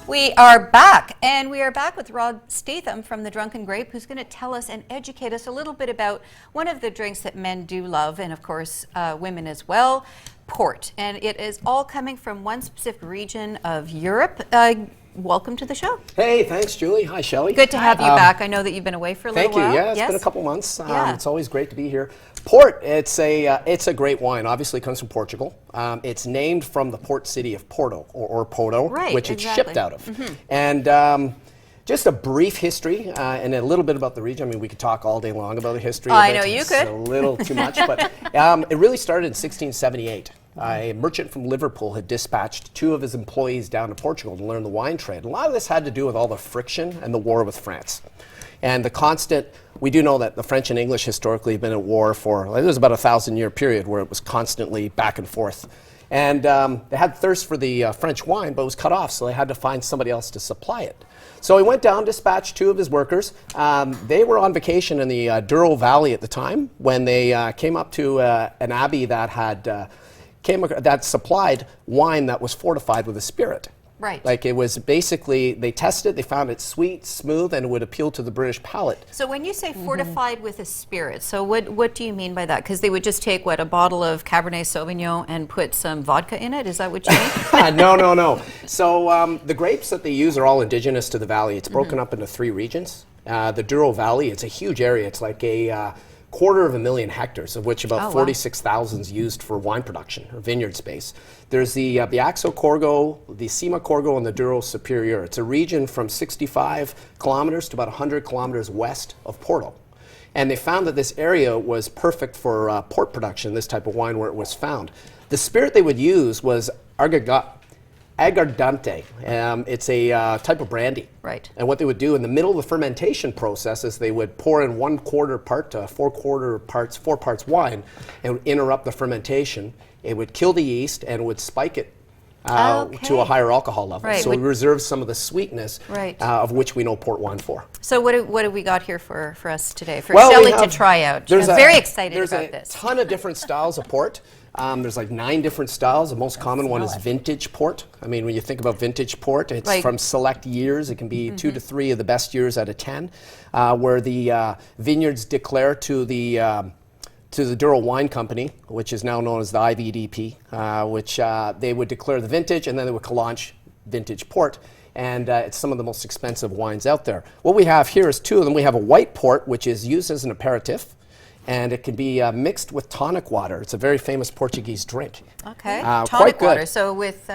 We are back, and we are back with Rod Statham from The Drunken Grape, who's going to tell us and educate us a little bit about one of the drinks that men do love, and of course women as well, port. And it is all coming from one specific region of Europe. Welcome to the show. Hey, thanks, Julie. Hi, Shelley. Good to have you back. I know that you've been away for a little while. Thank you. Yeah, it's been a couple months. It's always great to be here. Port, it's a great wine. Obviously, it comes from Portugal. It's named from the port city of Porto, or Porto, which it's shipped out of. And just a brief history and a little bit about the region. I mean, we could talk all day long about the history of it. I know you could. It's a little too much, but it really started in 1678. A merchant from Liverpool had dispatched 2 of his employees down to Portugal to learn the wine trade. A lot of this had to do with all the friction and the war with France. And the constant, we do know that the French and English historically have been at war for, it was about a 1,000-year period where it was constantly back and forth. And they had thirst for the French wine, but it was cut off, so they had to find somebody else to supply it. So he went down, dispatched 2 of his workers. They were on vacation in the Douro Valley at the time when they came up to an abbey that had that supplied wine that was fortified with a spirit. Right. Like it was basically, they tested, they found it sweet, smooth, and it would appeal to the British palate. So when you say fortified with a spirit, so what do you mean by that? Because they would just take, a bottle of Cabernet Sauvignon and put some vodka in it? Is that what you mean? No. So the grapes that they use are all indigenous to the valley. It's broken up into 3 regions. The Douro Valley, it's a huge area. It's like a 250,000 hectares, of which about 46,000 is used for wine production or vineyard space. There's the Axo Corgo, the Cima Corgo, and the Douro Superior. It's a region from 65 kilometers to about 100 kilometers west of Porto. And they found that this area was perfect for port production, this type of wine where it was found. The spirit they would use was Aguardente. It's a type of brandy. Right. And what they would do in the middle of the fermentation process is they would pour in 1/4 part to 4 parts wine and interrupt the fermentation. It would kill the yeast and would spike it to a higher alcohol level. Right. So it reserves some of the sweetness of which we know port wine for. So what have we got here for us today? For Shelley to try out. I'm very excited about this. There's a ton of different styles of port. There's like 9 different styles. The most common one is vintage port. I mean, when you think about vintage port, it's from select years. It can be 2 to 3 of the best years out of 10, where the vineyards declare to the Douro Wine Company, which is now known as the IVDP, which they would declare the vintage, and then they would launch vintage port. And it's some of the most expensive wines out there. What we have here is 2 of them. We have a white port, which is used as an aperitif. And it can be mixed with tonic water. It's a very famous Portuguese drink. Okay, tonic water. So with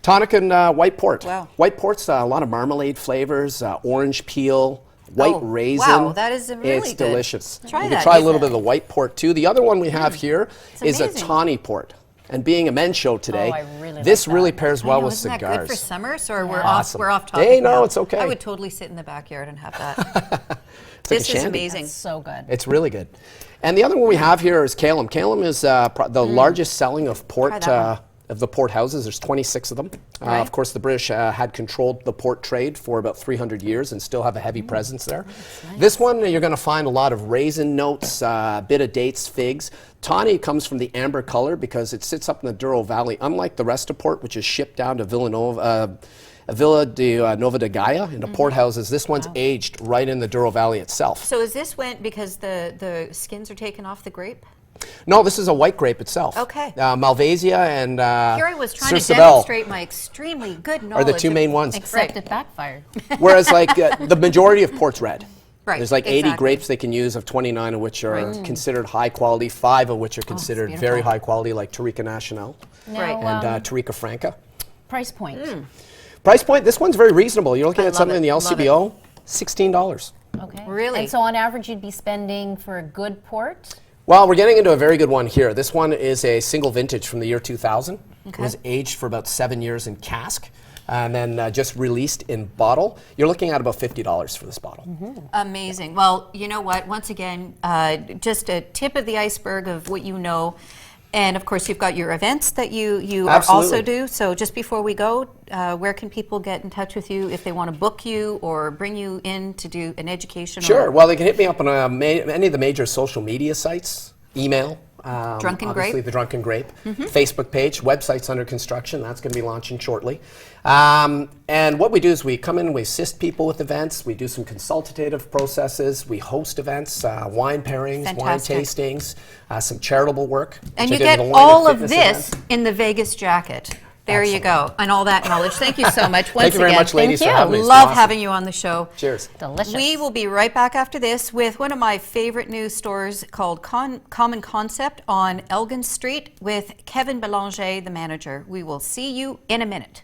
tonic and white port. Wow. White port's a lot of marmalade flavors, orange peel, white raisin. Wow, that is really It's good. delicious. Try you that. can try a little bit of the white port too. The other one we have here is a amazing. tawny port. And being a men's show today, really this like really pairs well with isn't cigars. That good for summer? So we're Awesome. off topic. Hey, no, now. it's okay. I would totally sit in the backyard and have that. This is amazing. That's so good. It's really good. And the other one we have here is Calum. Calum is the largest selling of port of the port houses. There's 26 of them. Of course, the British had controlled the port trade for about 300 years and still have a heavy presence there. Nice. This one, you're going to find a lot of raisin notes, a bit of dates, figs. Tawny comes from the amber color because it sits up in the Douro Valley. Unlike the rest of port, which is shipped down to Villa de Nova de Gaia into port houses, this one's aged right in the Douro Valley itself. So is this because the skins are taken off the grape? No, this is a white grape itself. Okay. Malvasia and Here I was trying to Cerceville demonstrate my extremely good knowledge. are the 2 main ones. Except it backfired. Whereas like the majority of port's red. Right. There's like 80 grapes they can use, of 29 of which are considered high quality, 5 of which are considered very high quality, like Tarica Nacional and Tarica Franca. Price point. Price point, this one's very reasonable. You're looking at something in the LCBO, $16. Okay. Really? And so on average you'd be spending for a good port? Well, we're getting into a very good one here. This one is a single vintage from the year 2000. It was aged for about 7 years in cask and then just released in bottle. You're looking at about $50 for this bottle. Amazing. Well, you know what? Once again, just a tip of the iceberg of what you know. And of course, you've got your events that you also do. So just before we go, where can people get in touch with you if they want to book you or bring you in to do an education? Sure. Well, they can hit me up on any of the major social media sites. email. Drunken obviously Grape. the Drunken Grape. Facebook page, website's under construction. That's going to be launching shortly. And what we do is we come in and we assist people with events. We do some consultative processes. We host events, wine pairings, Fantastic. wine tastings, some charitable work. And which you I did get with the wine all and of fitness this event. in the Vegas jacket. There you go, and all that knowledge. Thank you so much once Thank you very again. much, ladies, Thank for you. having me. It's been Love awesome. having you on the show. Cheers. Delicious. We will be right back after this with one of my favorite news stores called Common Concept on Elgin Street with Kevin Belanger, the manager. We will see you in a minute.